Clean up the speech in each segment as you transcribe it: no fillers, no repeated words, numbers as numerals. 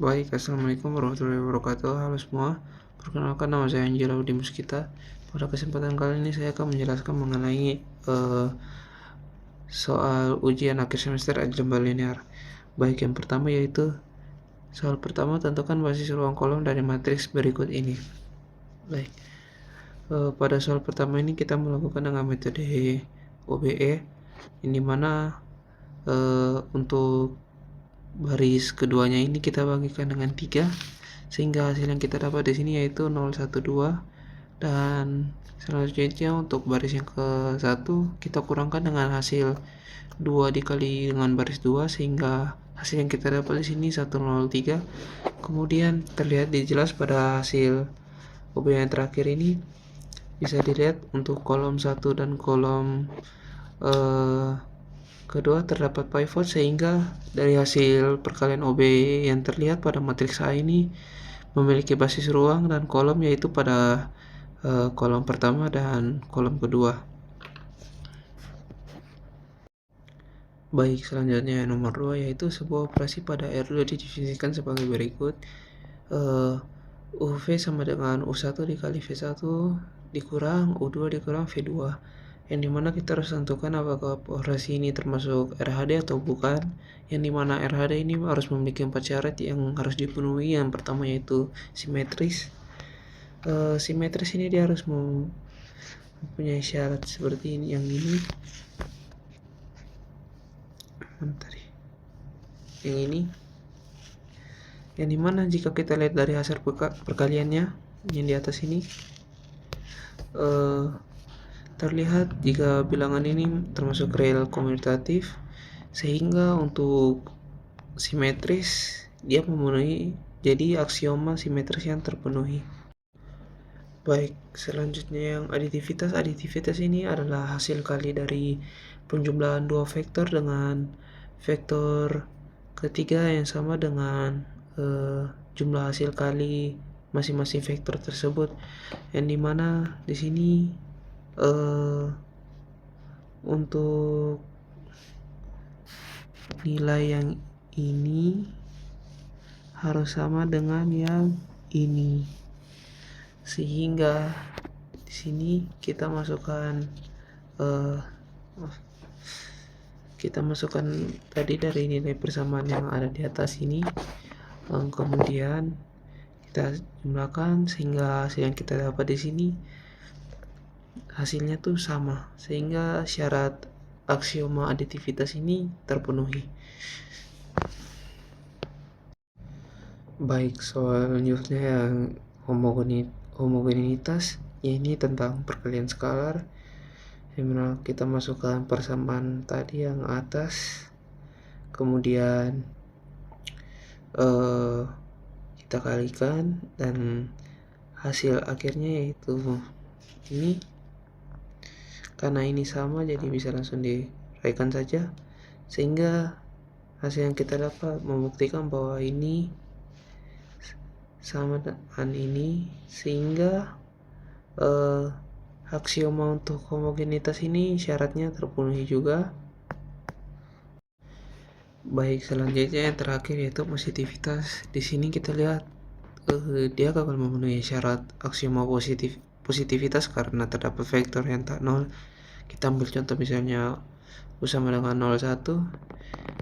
Baik, assalamualaikum warahmatullahi wabarakatuh. Halo semua, perkenalkan nama saya Angela Udi Muskita. Pada kesempatan kali ini saya akan menjelaskan mengenai soal ujian akhir semester aljabar linear. Baik, yang pertama yaitu soal pertama, tentukan basis ruang kolom dari matriks berikut ini. Baik, pada soal pertama ini kita melakukan dengan metode OBE, yang dimana untuk baris keduanya ini kita bagikan dengan 3, sehingga hasil yang kita dapat di sini yaitu 0, 1, 2. Dan selanjutnya untuk baris yang ke-1 kita kurangkan dengan hasil 2 dikali dengan baris 2, sehingga hasil yang kita dapat di sini 103. Kemudian terlihat jelas pada hasil OB yang terakhir ini, bisa dilihat untuk kolom 1 dan kolom kedua terdapat pivot, sehingga dari hasil perkalian OB yang terlihat pada matriks A ini memiliki basis ruang dan kolom, yaitu pada kolom pertama dan kolom kedua. Baik, selanjutnya nomor 2 yaitu sebuah operasi pada R2 didefinisikan sebagai berikut. UV sama dengan U1 dikali V1 dikurang U2 dikurang V2, yang dimana kita harus tentukan apakah operasi ini termasuk RHD atau bukan, yang dimana RHD ini harus memiliki 4 syarat yang harus dipenuhi. Yang pertama yaitu simetris. Simetris ini dia harus mempunyai syarat seperti ini, yang ini yang dimana jika kita lihat dari hasil perkaliannya yang di atas ini, terlihat jika bilangan ini termasuk real komutatif, sehingga untuk simetris dia memenuhi, jadi aksioma simetris yang terpenuhi. Baik, selanjutnya yang aditivitas. Aditivitas ini adalah hasil kali dari penjumlahan dua vektor dengan vektor ketiga yang sama dengan jumlah hasil kali masing-masing vektor tersebut, yang dimana di sini untuk nilai yang ini harus sama dengan yang ini, sehingga di sini kita masukkan tadi dari nilai persamaan yang ada di atas ini, kemudian kita jumlahkan sehingga hasil yang kita dapat di sini hasilnya tuh sama, sehingga syarat aksioma aditivitas ini terpenuhi. Baik, soal selanjutnya yang homogenitas, ini tentang perkalian skalar, dimana kita masukkan persamaan tadi yang atas, kemudian kita kalikan, dan hasil akhirnya yaitu ini. Karena ini sama, jadi bisa langsung diraikan saja, sehingga hasil yang kita dapat membuktikan bahwa ini sama dengan ini, sehingga aksioma untuk homogenitas ini syaratnya terpenuhi juga. Baik, selanjutnya yang terakhir yaitu positivitas. Di sini kita lihat dia gagal memenuhi syarat aksioma positivitas karena terdapat vektor yang tak nol. Kita ambil contoh misalnya U sama dengan 01.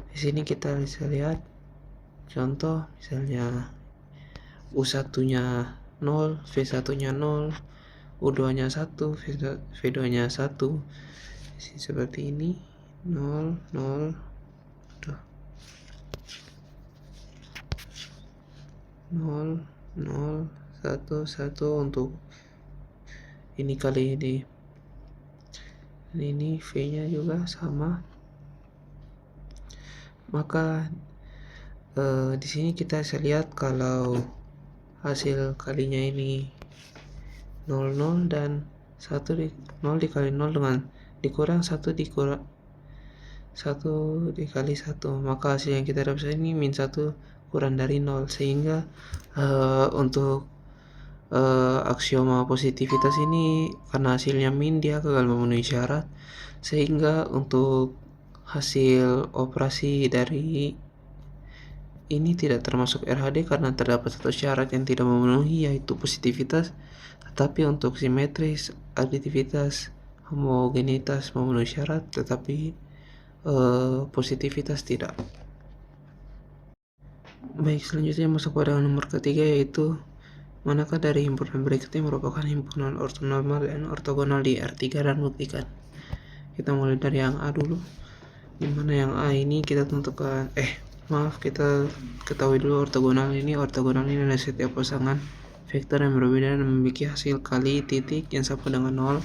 Di sini kita bisa lihat contoh misalnya U1-nya 0, V1-nya 0, U2-nya 1, V2-nya 1. Seperti ini, 0, 0, 0, 0, 1, 1 untuk ini kali ini. Ini V-nya juga sama. Maka di sini kita bisa lihat kalau hasil kalinya ini 0, 0 dan 0 dikali 0 dengan dikurang 1 dikali 1, maka hasil yang kita dapat ini min 1 kurang dari 0, sehingga untuk aksioma positivitas ini karena hasilnya min, dia gagal memenuhi syarat, sehingga untuk hasil operasi dari ini tidak termasuk RHD karena terdapat satu syarat yang tidak memenuhi, yaitu positivitas. Tetapi untuk simetris, aditivitas, homogenitas memenuhi syarat, tetapi positivitas tidak. Baik, selanjutnya masuk pada nomor ketiga, yaitu manakah dari himpunan berikutnya merupakan himpunan ortonormal dan ortogonal di R3 dan buktikan. Kita mulai dari yang A dulu. Dimana yang A ini kita tentukan kita ketahui dulu ortogonal ini adalah setiap pasangan vektor yang berbeda dan memiliki hasil kali titik yang sama dengan 0.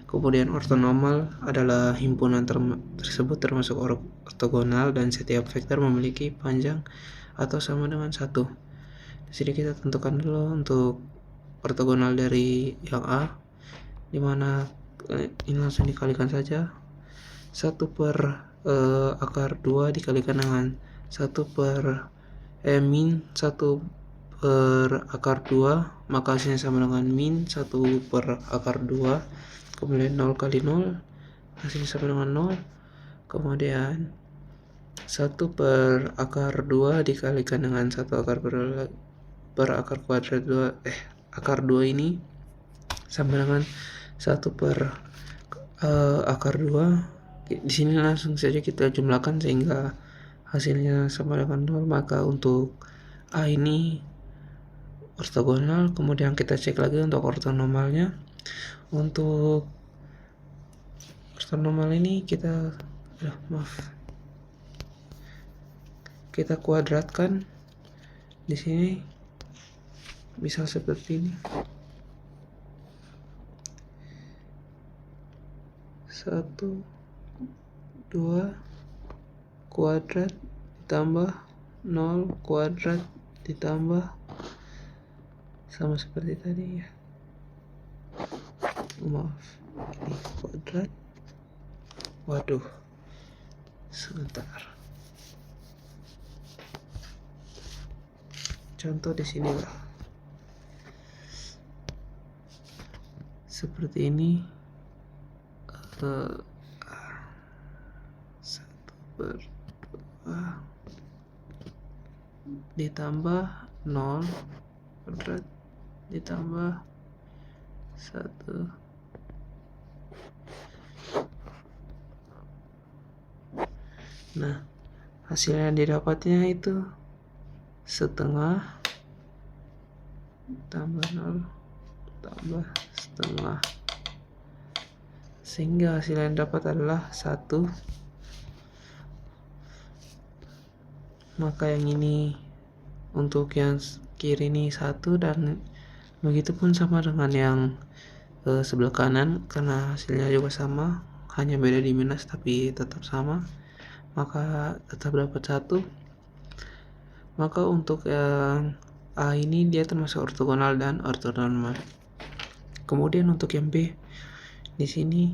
Kemudian ortonormal adalah himpunan tersebut termasuk ortogonal dan setiap vektor memiliki panjang atau sama dengan 1. Di sini kita tentukan dulu untuk ortogonal dari yang A, dimana ini langsung dikalikan saja. 1 per akar 2 dikalikan dengan 1 per min 1 per akar 2, maka hasilnya sama dengan min 1 per akar 2. Kemudian 0 kali 0 hasilnya sama dengan 0. Kemudian 1 per akar 2 dikalikan dengan 1 akar per akar kuadrat 2 akar 2 ini sama dengan 1 per akar 2. Di sini langsung saja kita jumlahkan sehingga hasilnya sama dengan 0. Maka untuk A ini ortogonal. Kemudian kita cek lagi untuk ortonormalnya. Untuk ortonormal ini kita kuadratkan. Di sini bisa seperti ini. 1 2 kuadrat ditambah 0 kuadrat ditambah sama seperti tadi ya. Maaf, ini kuadrat. Waduh, sebentar. Contoh di sini lah. Seperti ini. 1 per 2 ditambah 0 kuadrat ditambah 1. Nah, hasil yang didapatnya itu setengah tambah 0 tambah setengah, sehingga hasil yang dapat adalah 1. Maka yang ini untuk yang kiri ini 1, dan begitupun sama dengan yang sebelah kanan karena hasilnya juga sama, hanya beda di minus tapi tetap sama, maka tetap dapat 1. Maka untuk yang A ini dia termasuk ortogonal dan ortonormal. Kemudian untuk yang B, di sini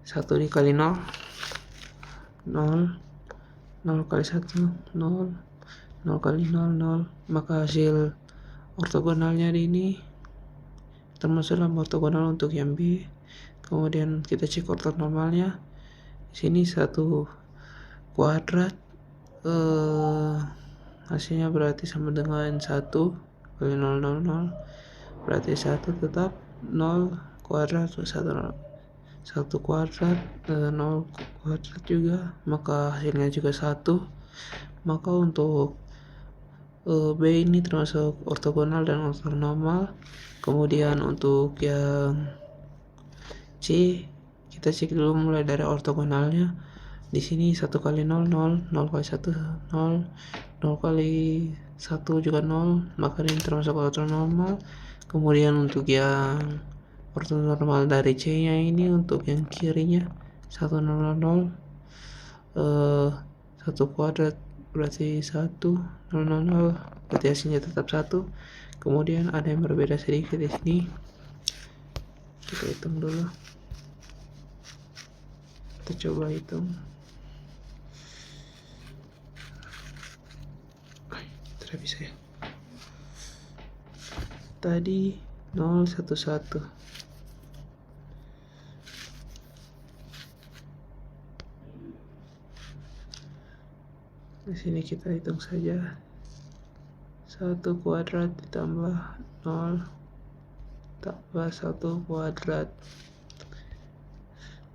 1 dikali 0 0 0 kali 1 0 0 kali 0 0, maka hasil ortogonalnya di ini termasuk dalam ortogonal untuk yang B. Kemudian kita cek ortonormalnya. Di sini 1 kuadrat hasilnya berarti sama dengan 1 kali 0 0 0, berarti 1 tetap 0 kuadrat 1 kuadrat 0 kuadrat juga, maka hasilnya juga 1. Maka untuk B ini termasuk ortogonal dan ortonormal. Kemudian untuk yang C kita cek dulu mulai dari ortogonalnya. Di sini 1 kali 0 0, 0 kali 1 0, 0 kali 1 juga 0, maka ini termasuk ortonormal. Kemudian untuk yang ortonormal dari C nya ini, untuk yang kirinya 1 0 0 1 kuadrat berarti 1 0 0 berarti hasilnya tetap 1. Kemudian ada yang berbeda sedikit di sini, kita hitung dulu, kita coba hitung. Tidak bisa ya, tadi 0 1 1. Di sini kita hitung saja. 1 kuadrat ditambah 0 tambah 1 kuadrat.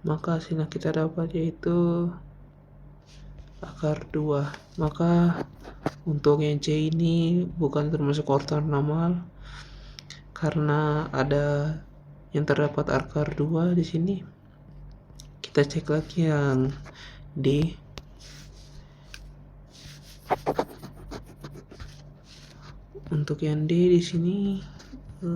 Maka hasil yang kita dapat yaitu akar 2. Maka untuk yang C ini bukan termasuk ortonormal karena ada yang terdapat akar 2 di sini. Kita cek lagi yang D. Untuk yang D di sini 1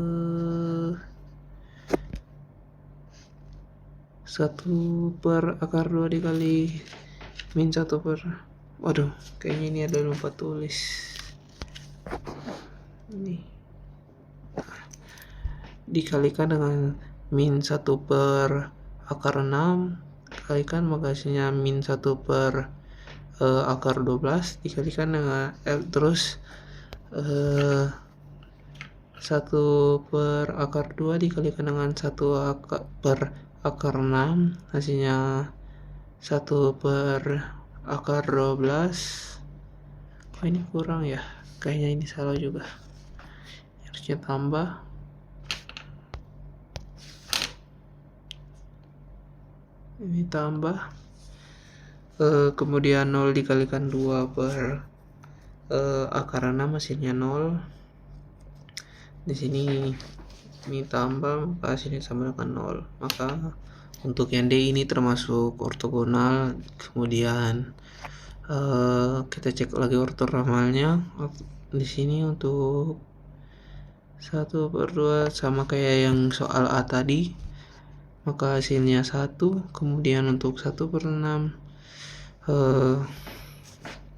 per akar 2 dikali min 1 per, waduh kayaknya ini ada lupa tulis ini, dikalikan dengan min 1 per akar 6 dikalikan, maka hasilnya min 1 per akar 12 dikalikan dengan terus 1 per akar 2 dikalikan dengan 1 per akar 6, hasilnya 1 per akar 12. Kok ini kurang ya? Kayaknya ini salah juga, harusnya tambah. Ini tambah kemudian 0 dikalikan 2 per akar 6 hasilnya 0. Di sini ini tambah, maka hasilnya sama dengan 0. Maka untuk yang D ini termasuk ortogonal. Kemudian kita cek lagi ortonormalnya. Di sini untuk 1 per 2 sama kayak yang soal A tadi, maka hasilnya 1. Kemudian untuk 1 per 6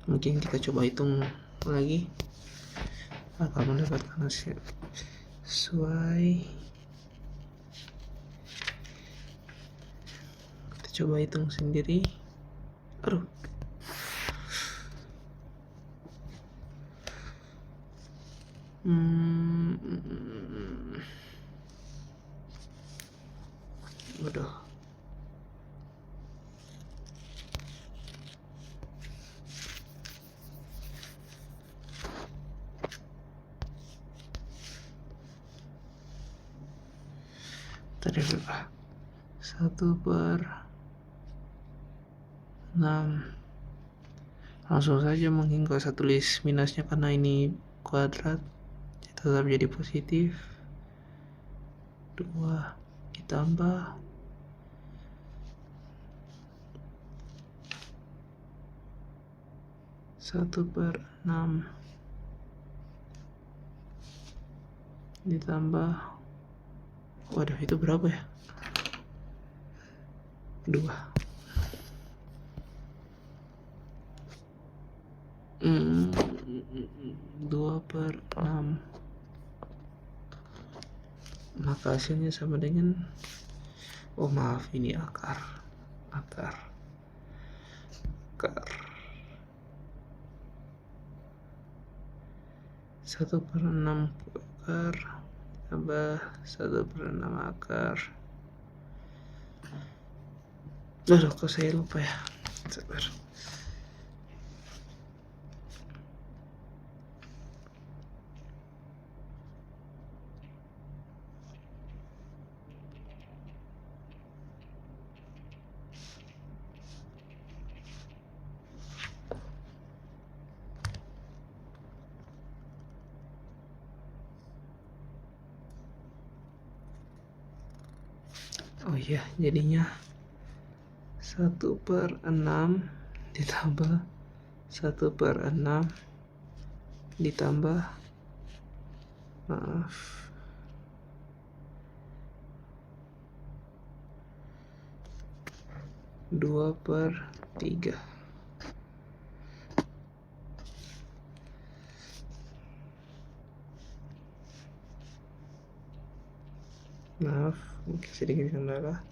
mungkin kita coba hitung lagi akan mendapatkan hasil sesuai. Kita coba hitung sendiri. Aduh, waduh, tadi berapa? 1 per 6. Langsung saja menghingga saya tulis minusnya karena ini kuadrat, tetap jadi positif. 2 ditambah 1 per 6 ditambah, waduh itu berapa ya? 2 per 6, maka hasilnya sama dengan, oh maaf ini akar 1 per 6 akar tambah 1 per 6 akar. Aduh, kok saya lupa ya, sabar. Oh iya, jadinya 1 per 6 ditambah 1 per 6 ditambah, maaf, 2 per 3. Maaf, mungkin sedikit kendala.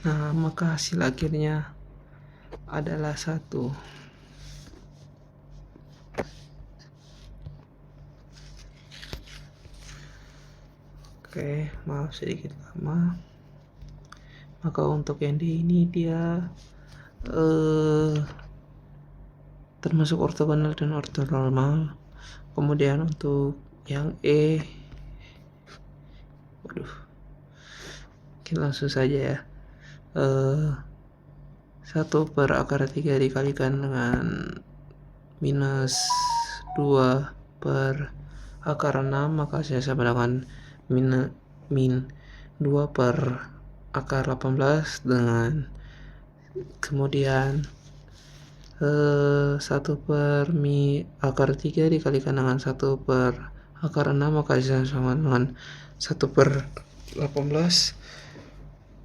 Nah, maka hasil akhirnya adalah 1. Oke, maaf sedikit lama. Maka untuk yang D ini dia termasuk ortogonal dan ortonormal. Kemudian untuk yang E, mungkin langsung saja ya. 1 per akar 3 dikalikan dengan minus 2 per akar 6, maka hasilnya sama dengan min 2 per akar 18 dengan kemudian 1 per akar 3 dikalikan dengan 1 per akar 6, maka hasilnya sama dengan 1 per 18,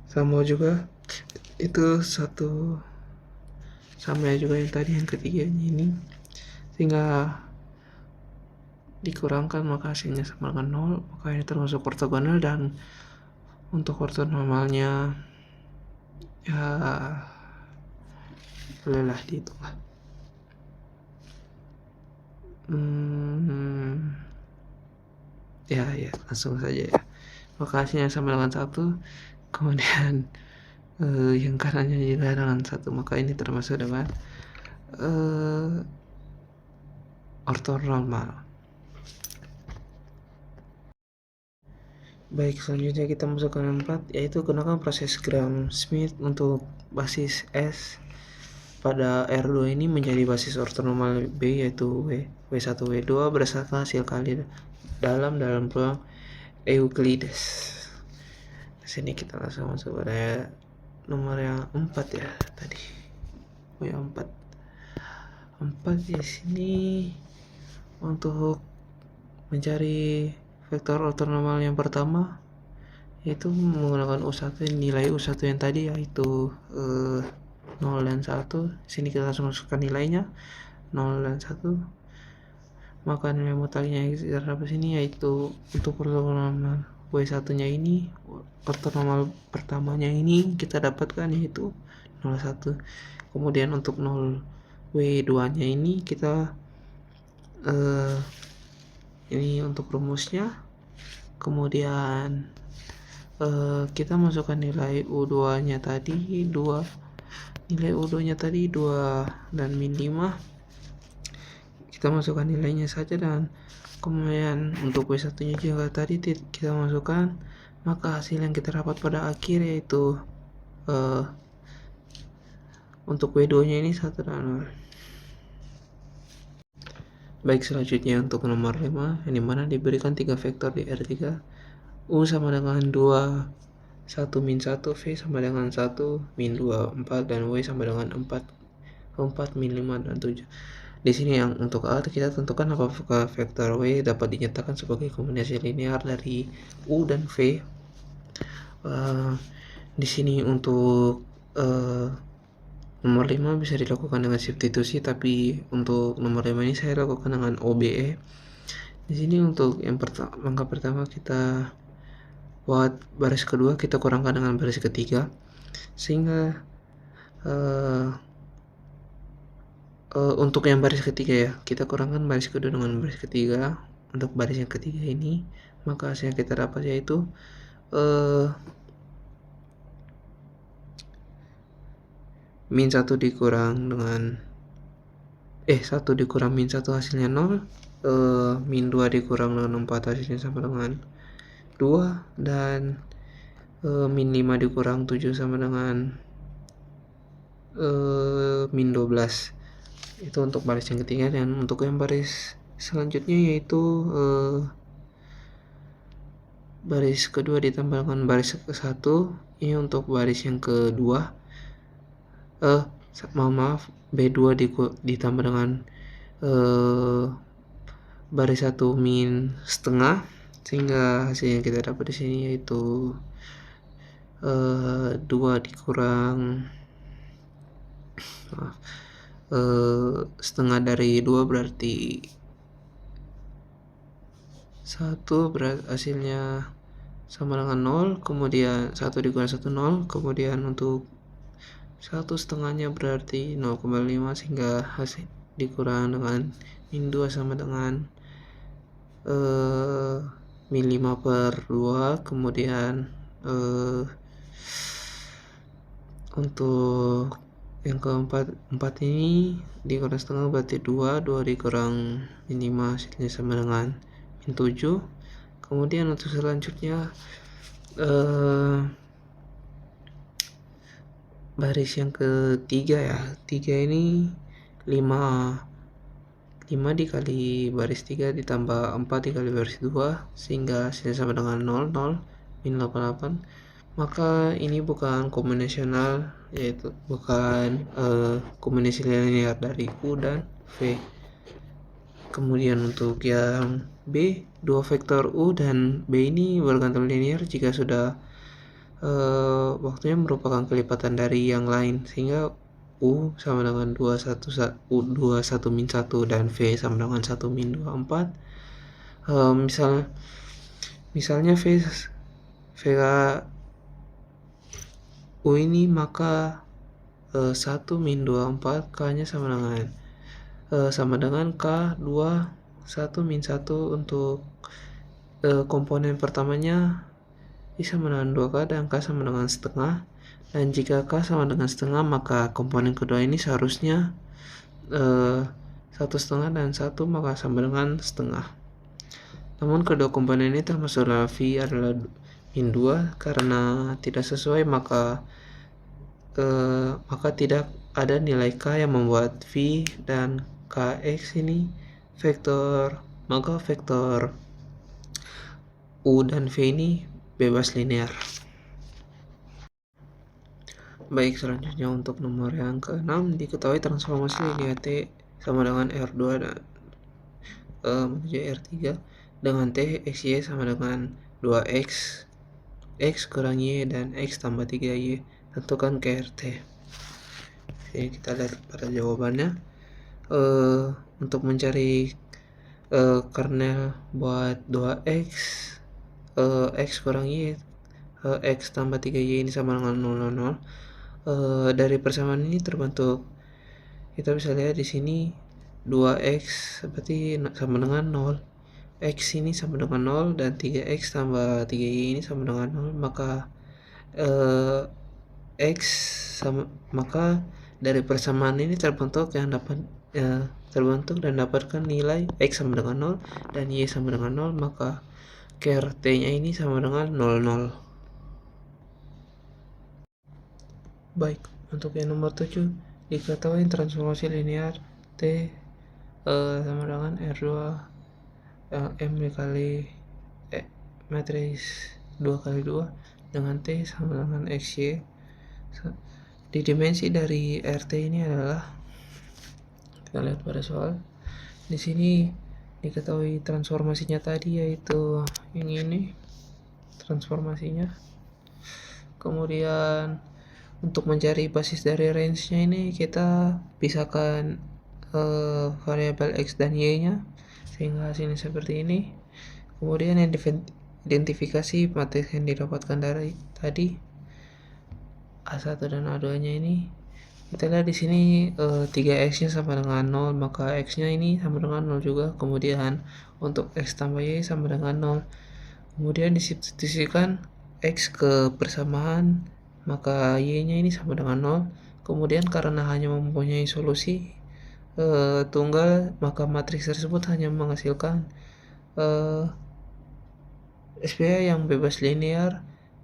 sama juga itu satu sama juga yang tadi yang ketiganya ini, sehingga dikurangkan maka hasilnya sama dengan 0, maka ini termasuk ortogonal. Dan untuk ortonormalnya ya bolehlah dihitung lah. Ya langsung saja ya, maka hasilnya sama dengan 1, kemudian yang kanannya juga dengan 1, maka ini termasuk dengan ortonormal. Baik, selanjutnya kita masuk ke 4, yaitu gunakan proses Gram-Schmidt untuk basis S pada R2 ini menjadi basis ortonormal B, yaitu W1, W2 berdasarkan hasil kali dalam ruang Euclides. Di sini kita langsung masuk pada nomor yang 4 ya tadi. W4 di sini untuk mencari vektor ortonormal yang pertama, yaitu menggunakan U1, nilai U1 yang tadi yaitu 0 dan 1. Sini kita langsung masukkan nilainya 0 dan 1, maka nilai mutlaknya yang kita dapat sini yaitu untuk ortonormal W1 nya ini, ortonormal pertamanya ini kita dapatkan yaitu 0,1. Kemudian untuk 0 W2 nya ini kita ini untuk rumusnya. Kemudian kita masukkan nilai U2 nya tadi 2, nilai U2 nya tadi 2 dan min 5, kita masukkan nilainya saja. Dan kemudian untuk W1 nya juga tadi kita masukkan, maka hasil yang kita dapat pada akhir yaitu untuk W2 nya ini 1 dan 0. Baik, selanjutnya untuk nomor 5, yang dimana diberikan 3 vektor di R3, U sama dengan 2, 1 min 1, V sama dengan 1, min 2, 4, dan W sama dengan 4, min 5, dan 7. Di sini yang untuk A kita tentukan apakah vektor W dapat dinyatakan sebagai kombinasi linear dari U dan V. Di sini untuk nomor 5 bisa dilakukan dengan substitusi, tapi untuk nomor 5 ini saya lakukan dengan OBE. Di sini untuk yang langkah pertama kita buat baris kedua kita kurangkan dengan baris ketiga, sehingga untuk yang baris ketiga ya, kita kurangkan baris kedua dengan baris ketiga. Untuk baris yang ketiga ini, maka hasil yang kita dapat yaitu min 1 dikurang dengan 1 dikurang min 1 hasilnya 0, min 2 dikurang dengan 4 hasilnya sama dengan 2, dan min 5 dikurang 7 sama dengan min 12. Itu untuk baris yang ketiga. Dan untuk yang baris selanjutnya yaitu baris kedua ditambah dengan baris ke 1. Ini untuk baris yang kedua, B2 ditambah dengan baris 1 min setengah, sehingga hasil yang kita dapat di sini yaitu 2 dikurang setengah dari 2 berarti 1, berarti hasilnya sama dengan 0. Kemudian 1 dikurang 1 0, kemudian untuk 1 setengahnya berarti 0,5, sehingga hasil dikurang dengan min 2 sama dengan min 5 per 2, kemudian untuk yang keempat 4 ini dikurang setengah berarti 2 dikurang min 5 hasilnya sama dengan min 7. Kemudian untuk selanjutnya baris yang ketiga ya, 3 ini 5 dikali baris 3 ditambah 4 dikali baris 2 sehingga hasilnya sama dengan 0 min 88. Maka ini bukan kombinasional, yaitu bukan kombinasi linear dari U dan V. Kemudian untuk yang B, dua vektor U dan B ini bergantung linear jika sudah waktunya merupakan kelipatan dari yang lain, sehingga U sama dengan 21 min 1 dan V sama dengan 1 min 24. Misalnya V U ini, maka 1 min 24 K nya sama dengan K 2 1 min 1 untuk komponen pertamanya I sama dengan 2K dan K sama dengan setengah. Dan jika K sama dengan setengah, maka komponen kedua ini seharusnya 1,5 dan 1, maka sama dengan setengah. Namun kedua komponen ini termasuk dalam V adalah min 2, karena tidak sesuai maka tidak ada nilai K yang membuat V dan Kx ini vektor, maka vektor U dan V ini bebas linear. Baik, selanjutnya untuk nomor yang ke-6, diketahui transformasi linear T sama dengan R2 dan menuju R3 dengan T XY sama dengan 2X, X kurang Y dan X tambah 3Y. Tentukan KRT. Jadi kita lihat pada jawabannya. Untuk mencari kernel buat 2X, X kurang Y, X tambah 3Y ini sama dengan 0, 0. Dari persamaan ini terbentuk, kita bisa lihat di sini 2X berarti sama dengan 0, X ini sama dengan 0, dan 3X tambah 3Y ini sama dengan 0, maka maka dari persamaan ini terbentuk dan dapatkan nilai X sama dengan 0 dan Y sama dengan 0, maka KRT nya ini sama dengan 0, 0. Baik, untuk yang nomor 7, diketahui transformasi linear T sama dengan R2 M dikali matriks 2 kali 2 dengan T sama dengan XY. Di dimensi dari RT ini adalah, kita lihat pada soal di sini, diketahui transformasinya tadi yaitu yang ini transformasinya. Kemudian untuk mencari basis dari range-nya ini, kita pisahkan variabel X dan Y nya sehingga hasilnya seperti ini. Kemudian yang identifikasi matriks yang didapatkan dari tadi A1 dan A2 nya ini, kita lihat di sini 3X nya sama dengan 0, maka X nya ini sama dengan 0 juga. Kemudian untuk X tambah Y sama dengan 0. Kemudian disubstitusikan X ke persamaan, maka Y nya ini sama dengan 0. Kemudian karena hanya mempunyai solusi tunggal, maka matriks tersebut hanya menghasilkan SPA yang bebas linear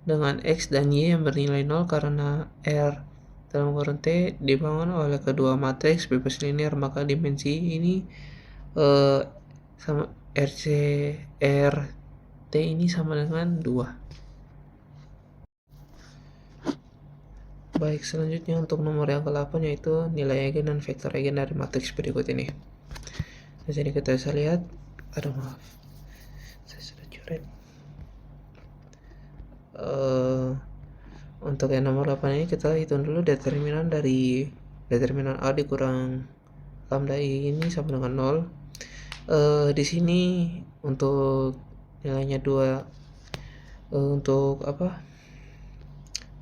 dengan X dan Y yang bernilai 0, karena R dalam kurung T dibangun oleh kedua matriks bebas linear, maka dimensi ini sama RT ini sama dengan 2. Baik, selanjutnya untuk nomor yang ke-8 yaitu nilai eigen dan vektor eigen dari matriks berikut ini. Nah, jadi kita bisa lihat, saya sudah coret. Untuk yang nomor 8 ini kita hitung dulu determinan dari determinan A dikurang lambda I ini sama dengan 0. Di sini untuk nilainya 2, untuk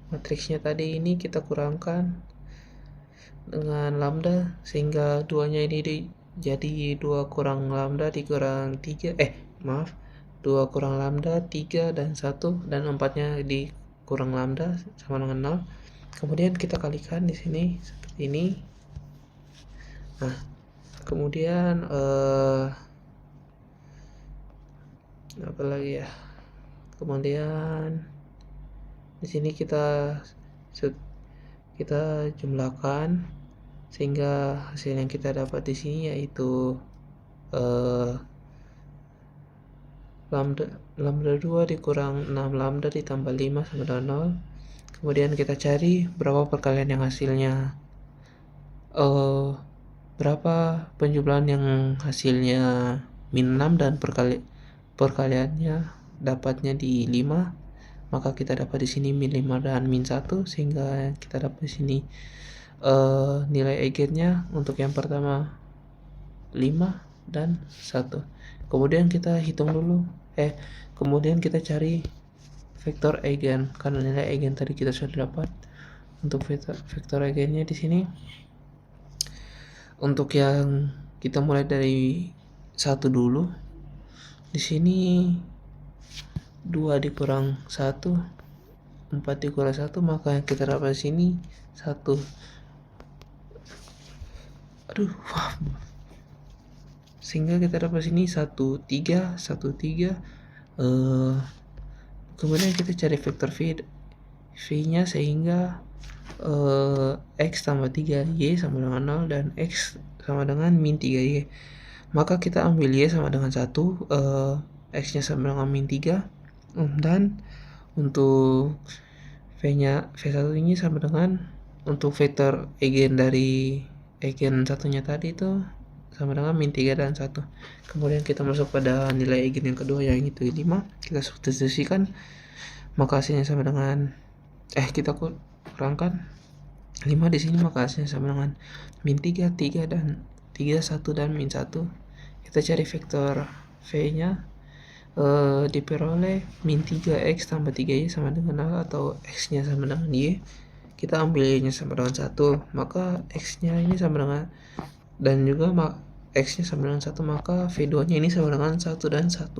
matriksnya tadi ini kita kurangkan dengan lambda sehingga 2 nya ini jadi 2 kurang lambda dikurang 3, 2 kurang lambda, 3 dan 1, dan 4-nya dikurang lambda sama dengan 0. Kemudian kita kalikan di sini seperti ini. Nah, kemudian apa lagi ya? Kemudian di sini kita jumlahkan sehingga hasil yang kita dapat di sini yaitu lambda 2 dikurang 6 lambda ditambah 5 sama dengan 0. Kemudian kita cari berapa perkalian yang hasilnya berapa penjumlahan yang hasilnya min 6 dan perkaliannya dapatnya di 5, maka kita dapat di sini min 5 dan min 1, sehingga kita dapat di sini nilai eigennya untuk yang pertama 5 dan 1. Kemudian kita hitung dulu kemudian kita cari vektor eigen, karena nilai eigen tadi kita sudah dapat. Untuk vektor eigennya di sini, untuk yang kita mulai dari 1 dulu. Di sini 2 dikurang 1, 4 dikurang 1, maka yang kita dapat di sini 1. Sehingga kita dapat sini 1, 3, 1, 3. Kemudian kita cari vektor v-nya sehingga x tambah 3y sama dengan 0 dan x sama dengan min 3y. Maka kita ambil y sama dengan 1, x-nya sama dengan min 3, dan untuk v1 ini sama dengan, untuk vektor eigen dari eigen satunya tadi itu sama dengan min 3 dan 1. Kemudian kita masuk pada nilai eigen yang kedua yang itu 5, kita substitusikan, maka hasilnya sama dengan kita kurangkan 5 di sini, maka hasilnya sama dengan min 3, 3 dan 3, 1 dan min 1. Kita cari vektor v-nya, diperoleh min 3x tambah 3y sama dengan 0, atau x-nya sama dengan y. Kita ambil y-nya sama dengan 1, maka x-nya ini sama dengan, dan juga x-nya sama dengan 1, maka v2-nya ini sama dengan 1 dan 1.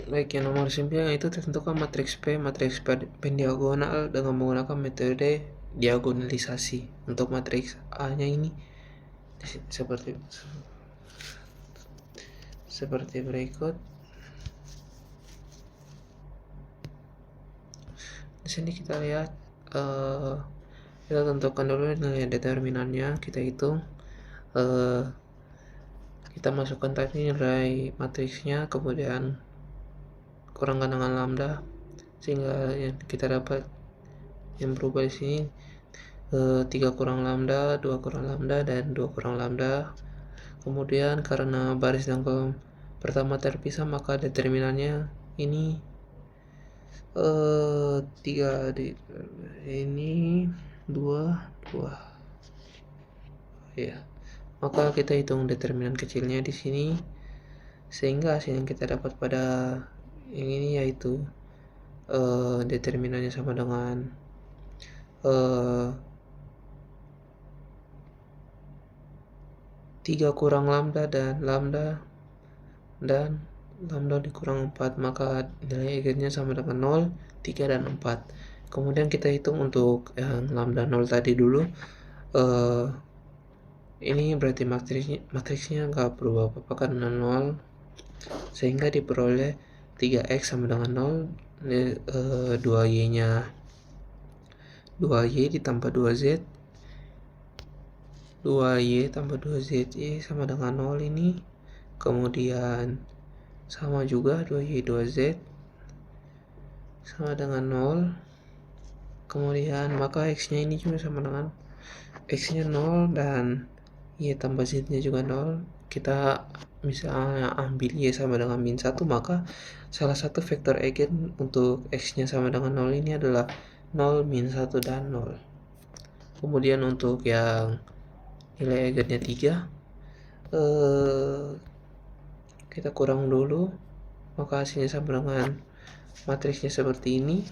Baik, yang nomor 9 itu tentukan matriks P, matriks pendiagonal dengan menggunakan metode diagonalisasi. Untuk matriks A-nya ini seperti berikut. Di sini kita lihat, kita tentukan dulu nilai determinannya, kita hitung, kita masukkan tadi nilai matriksnya, kemudian kurangkan dengan lambda, sehingga yang kita dapat yang berubah di sini 3 kurang lambda, 2 kurang lambda, dan 2 kurang lambda. Kemudian karena baris dan kolom pertama terpisah, maka determinannya ini 3 di ini 2 ya. Maka kita hitung determinan kecilnya di sini, sehingga hasil yang kita dapat pada yang ini yaitu determinannya sama dengan 3 kurang lambda dan lambda dikurang 4, maka nilai eigennya sama dengan 0, 3 dan 4. Kemudian kita hitung untuk yang lambda 0 tadi dulu. Ini berarti matriksnya nggak berubah apa-apa karena 0, sehingga diperoleh 3x sama dengan 0, 2y-nya 2y ditambah 2z, 2y tambah 2zy sama dengan 0 ini. Kemudian sama juga 2y 2z sama dengan 0. Kemudian maka x-nya ini juga sama dengan x-nya 0 dan y tambah z-nya juga 0. Kita misalnya ambil y sama dengan min 1, maka salah satu vektor eigen untuk x-nya sama dengan 0 ini adalah 0, min 1, dan 0. Kemudian untuk yang nilai eigennya 3, kita kurang dulu, maka hasilnya sama dengan matriksnya seperti ini.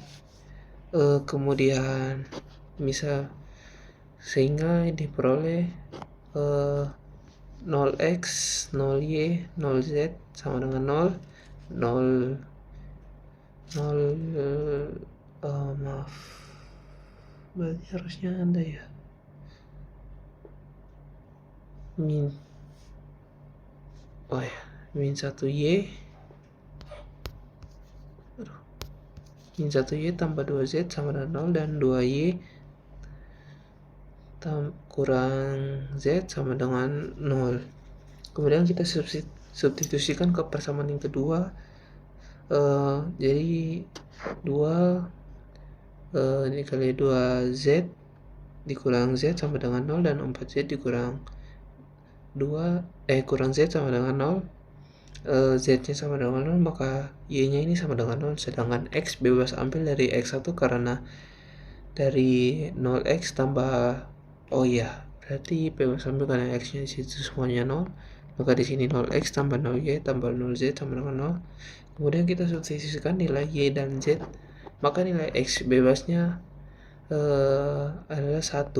Kemudian bisa sehingga diperoleh 0x, 0y, 0z sama dengan 0, 0, 0, maaf, berarti harusnya ada ya, min, oh ya, min 1y, min 1y tambah 2z sama dengan 0, dan 2y kurang z sama dengan 0. Kemudian kita substitusikan ke persamaan yang kedua. Jadi 2 dikali 2z dikurang z sama dengan 0, dan 4z dikurang kurang z sama dengan 0. Z-nya sama dengan 0, maka y-nya ini sama dengan 0, sedangkan x bebas ambil dari x1 karena dari 0x tambah, oh iya, berarti bebas ambil karena x-nya di situ semuanya 0, maka di sini 0x tambah 0y tambah 0z sama dengan 0. Kemudian kita substitusikan nilai y dan z, maka nilai x bebasnya adalah 1,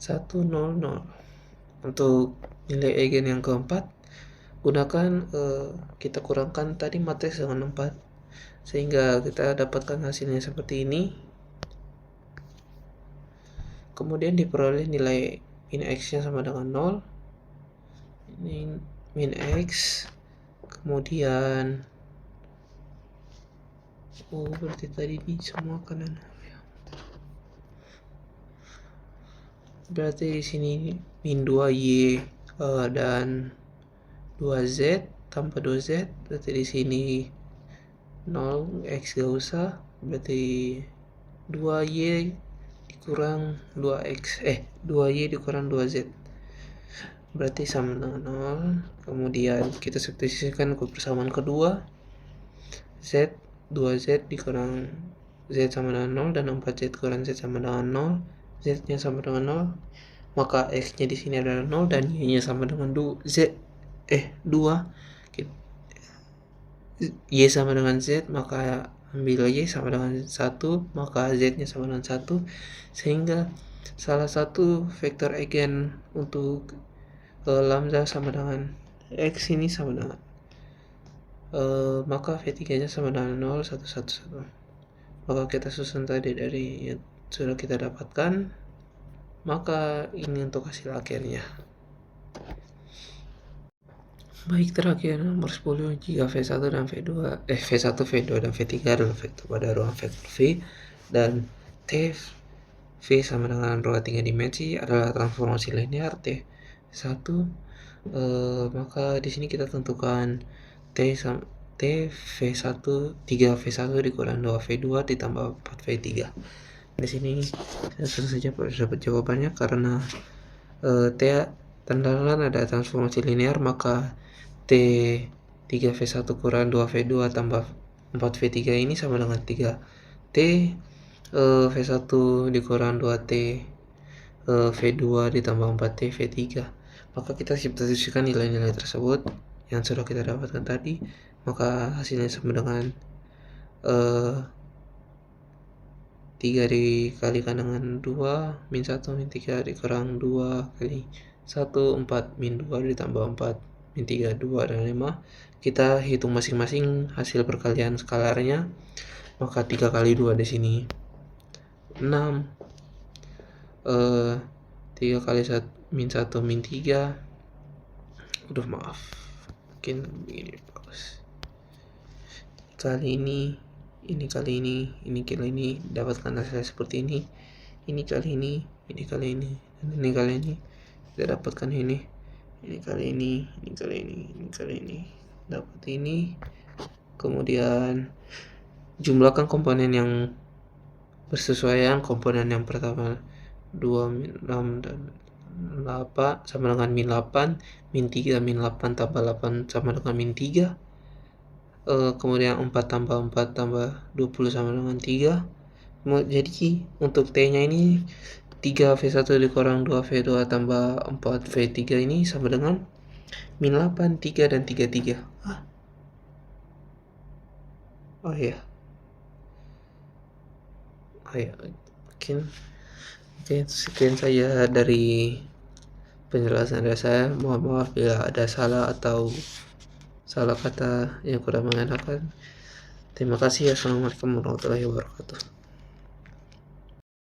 1, 0, 0. Untuk nilai eigen yang keempat, gunakan kita kurangkan tadi matriks dengan 4, sehingga kita dapatkan hasilnya seperti ini. Kemudian diperoleh nilai min x nya sama dengan 0, ini min x, kemudian berarti tadi ini semua kanan, berarti di sini min 2y dan 2z tambah 2z, berarti di sini 0x gak usah, berarti 2y dikurang 2x 2y dikurang 2z berarti sama dengan 0. Kemudian kita substitusikan ke persamaan kedua, z 2z dikurang z sama dengan 0, dan 4z kurang z sama dengan 0, z nya sama dengan 0, maka x nya di sini adalah 0 dan y nya sama dengan 2, y sama dengan z, maka ambil y sama dengan 1, maka z nya sama dengan 1, sehingga salah satu vektor eigen untuk lambda sama dengan x ini sama dengan maka V3 nya sama dengan 0, 1, 1, 1. Maka kita susun tadi dari yang sudah kita dapatkan, maka ini untuk hasil akhirnya. Baik, terakhir nomor 10, jika V1 dan V2 V1, V2 dan V3 adalah vektor pada ruang vektor V, dan T V sama dengan ruang 3 dimensi adalah transformasi linear T1, maka di sini kita tentukan T V1 3V1 dikurang 2V2 ditambah 4V3. Di sini saya saja dapat jawabannya karena T tandalan ada transformasi linear, maka T 3V1 kurang 2V2 tambah 4V3 ini sama dengan 3T V1 dikurang 2T V2 ditambah 4T V3. Maka kita substitusikan nilai-nilai tersebut yang sudah kita dapatkan tadi, maka hasilnya sama dengan 3 dikalikan dengan 2 min 1 min 3 dikurang 2 kali 1 4 min 2 ditambah 4 min 3 2 dan 5. Kita hitung masing-masing hasil perkalian skalarnya, maka 3 kali 2 di sini 6, 3 kali 1 min 1 min 3, maaf, mungkin begini bagus. Kali ini kali ini dapatkan hasil seperti ini kali ini kali ini, dan ini kali ini kita dapatkan ini kali ini kali ini dapat ini. Kemudian jumlahkan komponen yang bersesuaian. Komponen yang pertama 2 min 6 dan 8 sama dengan min 8, min 3 min 8 tambah 8 sama dengan min 3. Kemudian 4 tambah 4 tambah 20 sama dengan 3. Jadi untuk T nya ini 3V1 dikurang 2V2 tambah 4V3 ini sama dengan min 8, 3 dan 3 oh iya mungkin sekian saja dari penjelasan dari saya. Mohon maaf bila ada salah atau salah kata yang kurang mengenakan. Terima kasih. Assalamualaikum warahmatullahi wabarakatuh.